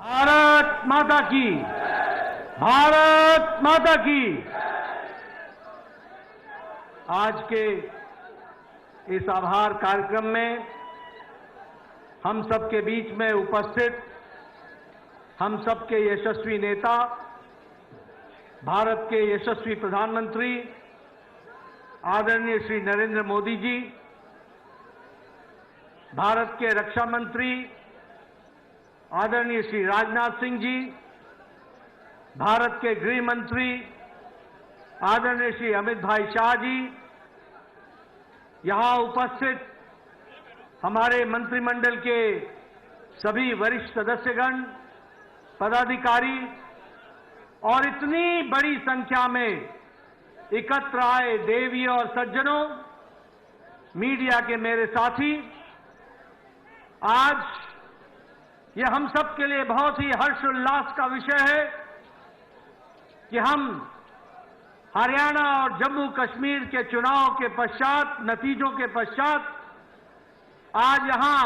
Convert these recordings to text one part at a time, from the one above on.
भारत माता की, भारत माता की। आज के इस आभार कार्यक्रम में हम सबके बीच में उपस्थित हम सबके यशस्वी नेता, भारत के यशस्वी प्रधानमंत्री आदरणीय श्री नरेंद्र मोदी जी, भारत के रक्षा मंत्री आदरणीय श्री राजनाथ सिंह जी, भारत के गृह मंत्री आदरणीय श्री अमित भाई शाह जी, यहां उपस्थित हमारे मंत्रिमंडल के सभी वरिष्ठ सदस्यगण, पदाधिकारी और इतनी बड़ी संख्या में एकत्र आए देवी और सज्जनों, मीडिया के मेरे साथी, आज यह हम सब के लिए बहुत ही हर्ष उल्लास का विषय है कि हम हरियाणा और जम्मू कश्मीर के चुनाव के पश्चात, नतीजों के पश्चात आज यहां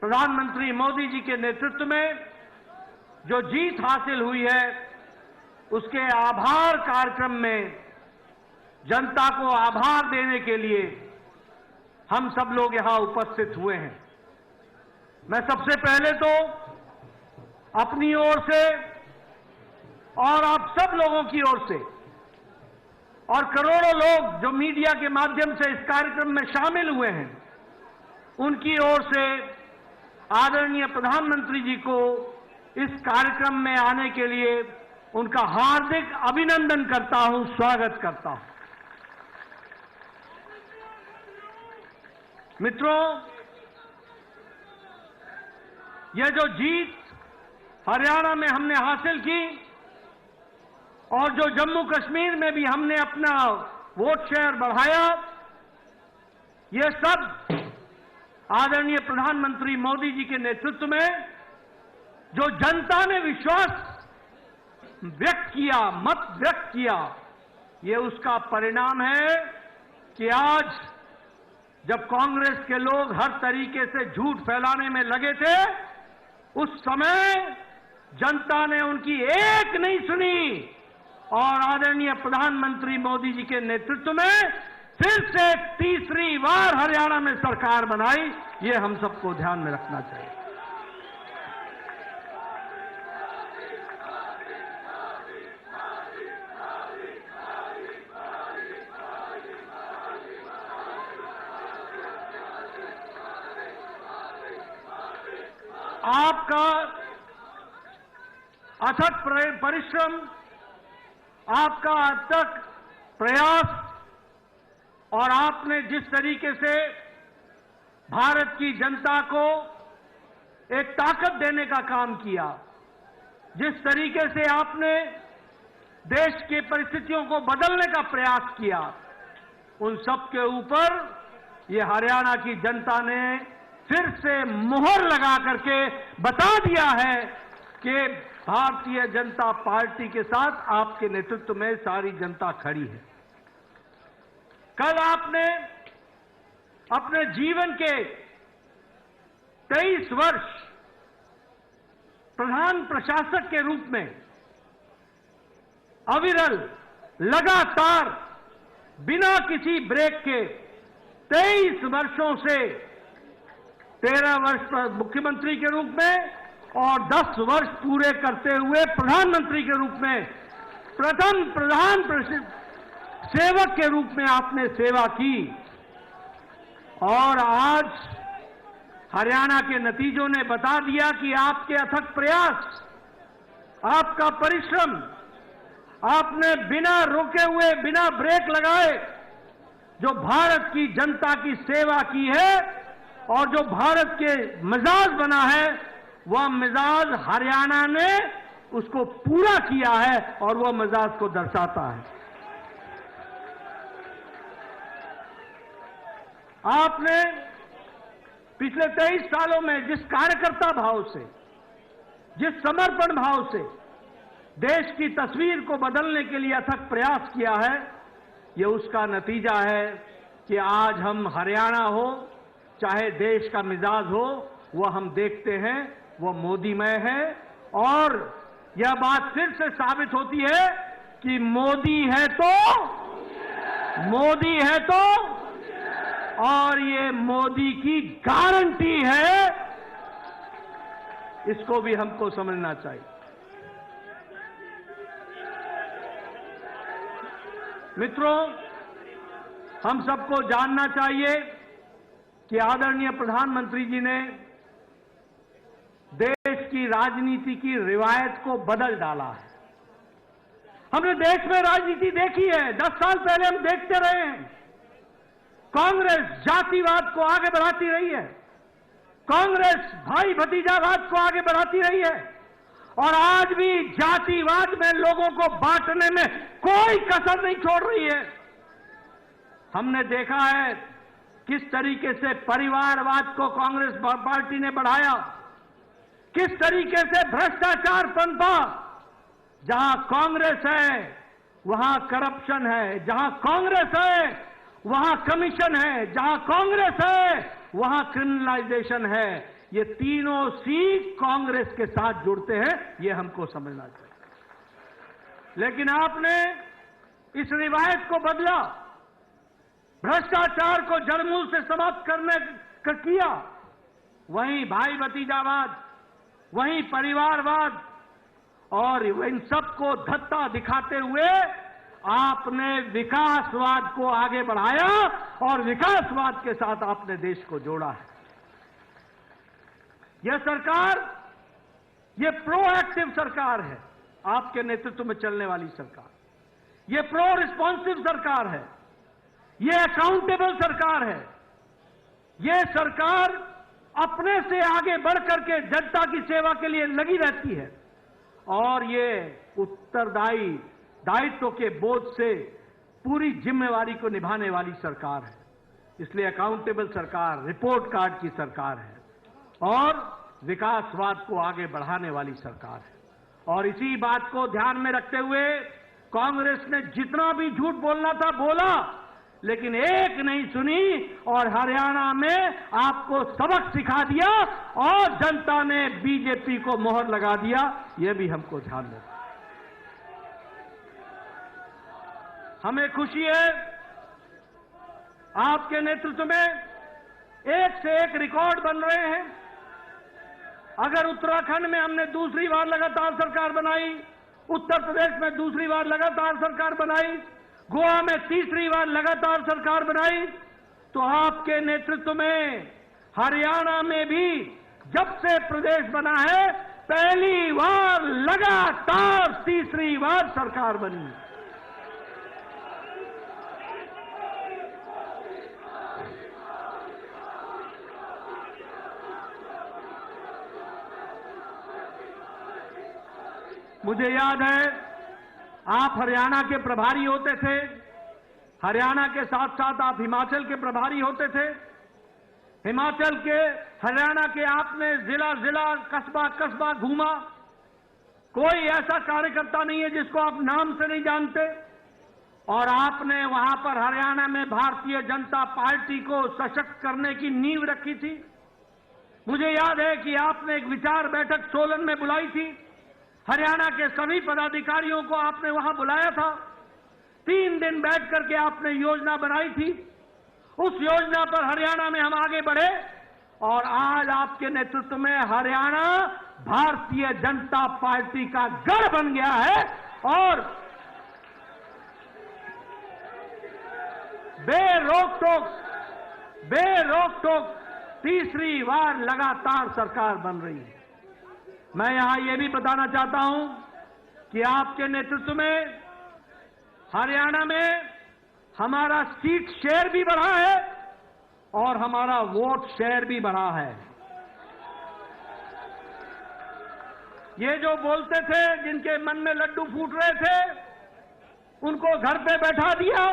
प्रधानमंत्री मोदी जी के नेतृत्व में जो जीत हासिल हुई है, उसके आभार कार्यक्रम में जनता को आभार देने के लिए हम सब लोग यहां उपस्थित हुए हैं। मैं सबसे पहले तो अपनी ओर से और आप सब लोगों की ओर से और करोड़ों लोग जो मीडिया के माध्यम से इस कार्यक्रम में शामिल हुए हैं, उनकी ओर से आदरणीय प्रधानमंत्री जी को इस कार्यक्रम में आने के लिए उनका हार्दिक अभिनंदन करता हूं, स्वागत करता हूं। मित्रों, यह जो जीत हरियाणा में हमने हासिल की और जो जम्मू कश्मीर में भी हमने अपना वोट शेयर बढ़ाया, यह सब आदरणीय प्रधानमंत्री मोदी जी के नेतृत्व में जो जनता ने विश्वास व्यक्त किया, मत व्यक्त किया, ये उसका परिणाम है कि आज जब कांग्रेस के लोग हर तरीके से झूठ फैलाने में लगे थे, उस समय जनता ने उनकी एक नहीं सुनी और आदरणीय प्रधानमंत्री मोदी जी के नेतृत्व में फिर से तीसरी बार हरियाणा में सरकार बनाई। ये हम सबको ध्यान में रखना चाहिए। आपका अथक परिश्रम, आपका अथक प्रयास और आपने जिस तरीके से भारत की जनता को एक ताकत देने का काम किया, जिस तरीके से आपने देश की परिस्थितियों को बदलने का प्रयास किया, उन सब के ऊपर ये हरियाणा की जनता ने फिर से मुहर लगा करके बता दिया है कि भारतीय जनता पार्टी के साथ आपके नेतृत्व में सारी जनता खड़ी है। कल आपने अपने जीवन के 23 वर्ष प्रधान प्रशासक के रूप में अविरल, लगातार, बिना किसी ब्रेक के 23 वर्षों से 13 वर्ष मुख्यमंत्री के रूप में और 10 वर्ष पूरे करते हुए प्रधानमंत्री के रूप में प्रथम प्रधान सेवक के रूप में आपने सेवा की और आज हरियाणा के नतीजों ने बता दिया कि आपके अथक प्रयास, आपका परिश्रम, आपने बिना रुके हुए, बिना ब्रेक लगाए जो भारत की जनता की सेवा की है और जो भारत के मिजाज बना है, वह मिजाज हरियाणा ने उसको पूरा किया है और वह मिजाज को दर्शाता है। आपने पिछले 23 सालों में जिस कार्यकर्ता भाव से, जिस समर्पण भाव से देश की तस्वीर को बदलने के लिए अथक प्रयास किया है, यह उसका नतीजा है कि आज हम हरियाणा हो, चाहे देश का मिजाज हो, वह हम देखते हैं वो मोदीमय है। और यह बात फिर से साबित होती है कि मोदी है तो और ये मोदी की गारंटी है, इसको भी हमको समझना चाहिए। मित्रों, हम सबको जानना चाहिए कि आदरणीय प्रधानमंत्री जी ने देश की राजनीति की रिवायत को बदल डाला है। हमने देश में राजनीति देखी है, 10 साल पहले हम देखते रहे हैं। कांग्रेस जातिवाद को आगे बढ़ाती रही है, कांग्रेस भाई भतीजावाद को आगे बढ़ाती रही है, और आज भी जातिवाद में लोगों को बांटने में कोई कसर नहीं छोड़ रही है। हमने देखा है किस तरीके से परिवारवाद को कांग्रेस पार्टी ने बढ़ाया, किस तरीके से भ्रष्टाचार पनपा। जहां कांग्रेस है वहां करप्शन है, जहां कांग्रेस है वहां कमीशन है, जहां कांग्रेस है वहां क्रिमिनलाइजेशन है। ये तीनों सी कांग्रेस के साथ जुड़ते हैं, ये हमको समझना चाहिए। लेकिन आपने इस रिवायत को बदला, भ्रष्टाचार को जड़मूल से समाप्त करने का किया। वहीं भाई भतीजावाद, वहीं परिवारवाद, और इन सबको धत्ता दिखाते हुए आपने विकासवाद को आगे बढ़ाया और विकासवाद के साथ आपने देश को जोड़ा है। यह सरकार, यह प्रोएक्टिव सरकार है, आपके नेतृत्व में चलने वाली सरकार। यह प्रो रिस्पॉन्सिव सरकार है, यह अकाउंटेबल सरकार है। यह सरकार अपने से आगे बढ़ करके जनता की सेवा के लिए लगी रहती है, और ये उत्तरदायी दायित्व के बोझ से पूरी जिम्मेवारी को निभाने वाली सरकार है। इसलिए अकाउंटेबल सरकार, रिपोर्ट कार्ड की सरकार है, और विकासवाद को आगे बढ़ाने वाली सरकार है। और इसी बात को ध्यान में रखते हुए कांग्रेस ने जितना भी झूठ बोलना था बोला, लेकिन एक नहीं सुनी, और हरियाणा में आपको सबक सिखा दिया और जनता ने बीजेपी को मोहर लगा दिया। यह भी हमको ध्यान रखना। हमें खुशी है आपके नेतृत्व में एक से एक रिकॉर्ड बन रहे हैं। अगर उत्तराखंड में हमने दूसरी बार लगातार सरकार बनाई, उत्तर प्रदेश में दूसरी बार लगातार सरकार बनाई, गोवा में तीसरी बार लगातार सरकार बनाई, तो आपके नेतृत्व में हरियाणा में भी जब से प्रदेश बना है पहली बार लगातार तीसरी बार सरकार बनी। मुझे याद है आप हरियाणा के प्रभारी होते थे, हरियाणा के साथ साथ आप हिमाचल के प्रभारी होते थे। हिमाचल के, हरियाणा के आपने जिला जिला, कस्बा कस्बा घूमा। कोई ऐसा कार्यकर्ता नहीं है जिसको आप नाम से नहीं जानते। और आपने वहां पर हरियाणा में भारतीय जनता पार्टी को सशक्त करने की नींव रखी थी। मुझे याद है कि आपने एक विचार बैठक सोलन में बुलाई थी, हरियाणा के सभी पदाधिकारियों को आपने वहां बुलाया था। 3 दिन बैठ करके आपने योजना बनाई थी। उस योजना पर हरियाणा में हम आगे बढ़े, और आज आपके नेतृत्व में हरियाणा भारतीय जनता पार्टी का गढ़ बन गया है, और बेरोक-टोक तीसरी बार लगातार सरकार बन रही है। मैं यहां यह भी बताना चाहता हूं कि आपके नेतृत्व में हरियाणा में हमारा सीट शेयर भी बढ़ा है और हमारा वोट शेयर भी बढ़ा है। ये जो बोलते थे, जिनके मन में लड्डू फूट रहे थे, उनको घर पे बैठा दिया,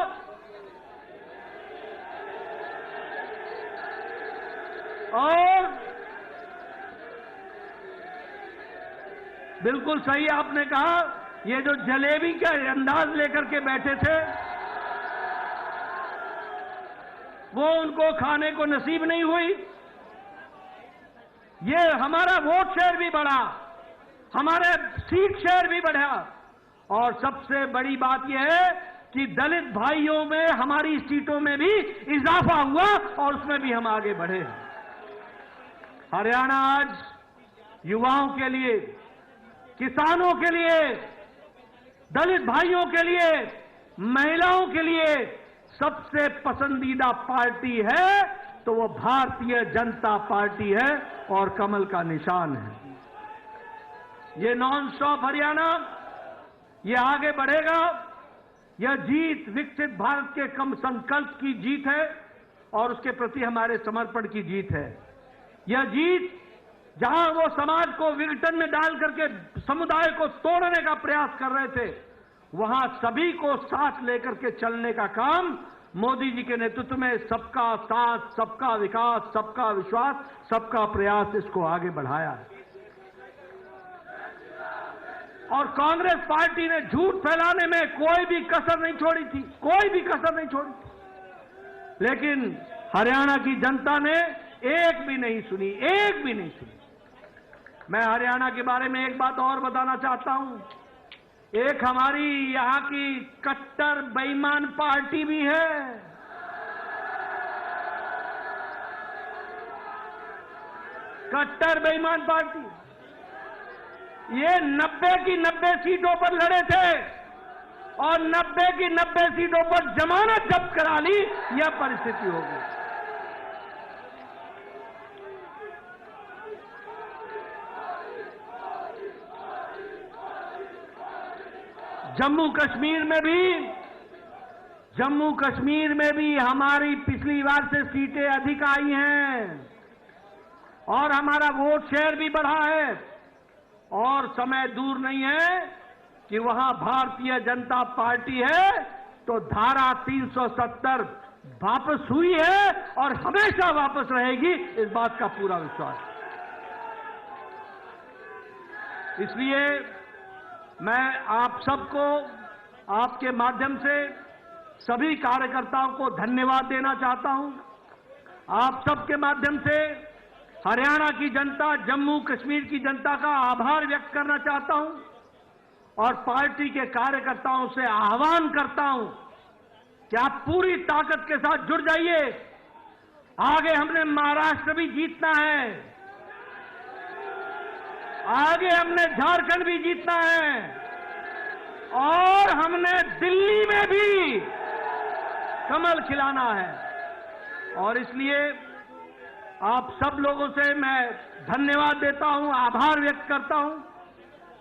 और बिल्कुल सही आपने कहा, ये जो जलेबी का अंदाज लेकर के बैठे थे वो उनको खाने को नसीब नहीं हुई। ये हमारा वोट शेयर भी बढ़ा, हमारे सीट शेयर भी बढ़ा, और सबसे बड़ी बात यह है कि दलित भाइयों में हमारी सीटों में भी इजाफा हुआ और उसमें भी हम आगे बढ़े। हरियाणा आज युवाओं के लिए, किसानों के लिए, दलित भाइयों के लिए, महिलाओं के लिए सबसे पसंदीदा पार्टी है तो वो भारतीय जनता पार्टी है और कमल का निशान है। ये नॉन स्टॉप हरियाणा, ये आगे बढ़ेगा। यह जीत विकसित भारत के कम संकल्प की जीत है और उसके प्रति हमारे समर्पण की जीत है। यह जीत जहां वो समाज को विघटन में डाल करके समुदाय को तोड़ने का प्रयास कर रहे थे, वहां सभी को साथ लेकर के चलने का काम मोदी जी के नेतृत्व में सबका साथ, सबका विकास, सबका विश्वास, सबका प्रयास इसको आगे बढ़ाया है। और कांग्रेस पार्टी ने झूठ फैलाने में कोई भी कसर नहीं छोड़ी थी, कोई भी कसर नहीं छोड़ी थी। लेकिन हरियाणा की जनता ने एक भी नहीं सुनी, एक भी नहीं सुनी। मैं हरियाणा के बारे में एक बात और बताना चाहता हूं। एक हमारी यहां की कट्टर बेईमान पार्टी भी है। कट्टर बेईमान पार्टी, ये 90 की 90 सीटों पर लड़े थे और 90 की 90 सीटों पर जमानत जब्त करा ली। यह परिस्थिति होगी। जम्मू कश्मीर में भी हमारी पिछली बार से सीटें अधिक आई हैं और हमारा वोट शेयर भी बढ़ा है और समय दूर नहीं है कि वहां भारतीय जनता पार्टी है तो धारा 370 वापस हुई है और हमेशा वापस रहेगी, इस बात का पूरा विश्वास है। इसलिए मैं आप सबको आपके माध्यम से सभी कार्यकर्ताओं को धन्यवाद देना चाहता हूं। आप सबके माध्यम से हरियाणा की जनता, जम्मू कश्मीर की जनता का आभार व्यक्त करना चाहता हूं और पार्टी के कार्यकर्ताओं से आह्वान करता हूं कि आप पूरी ताकत के साथ जुड़ जाइए। आगे हमने महाराष्ट्र भी जीतना है, आगे हमने झारखंड भी जीतना है और हमने दिल्ली में भी कमल खिलाना है। और इसलिए आप सब लोगों से मैं धन्यवाद देता हूं, आभार व्यक्त करता हूं।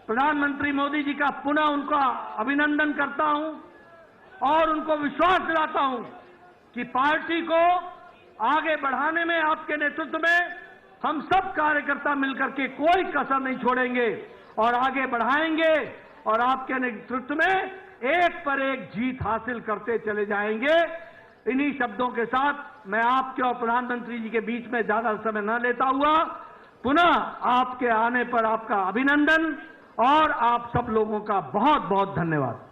प्रधानमंत्री मोदी जी का पुनः उनका अभिनंदन करता हूं और उनको विश्वास दिलाता हूं कि पार्टी को आगे बढ़ाने में आपके नेतृत्व में हम सब कार्यकर्ता मिलकर के कोई कसर नहीं छोड़ेंगे और आगे बढ़ाएंगे और आपके नेतृत्व में एक पर एक जीत हासिल करते चले जाएंगे। इन्हीं शब्दों के साथ मैं आपके और प्रधानमंत्री जी के बीच में ज्यादा समय न लेता हुआ पुनः आपके आने पर आपका अभिनंदन और आप सब लोगों का बहुत बहुत धन्यवाद।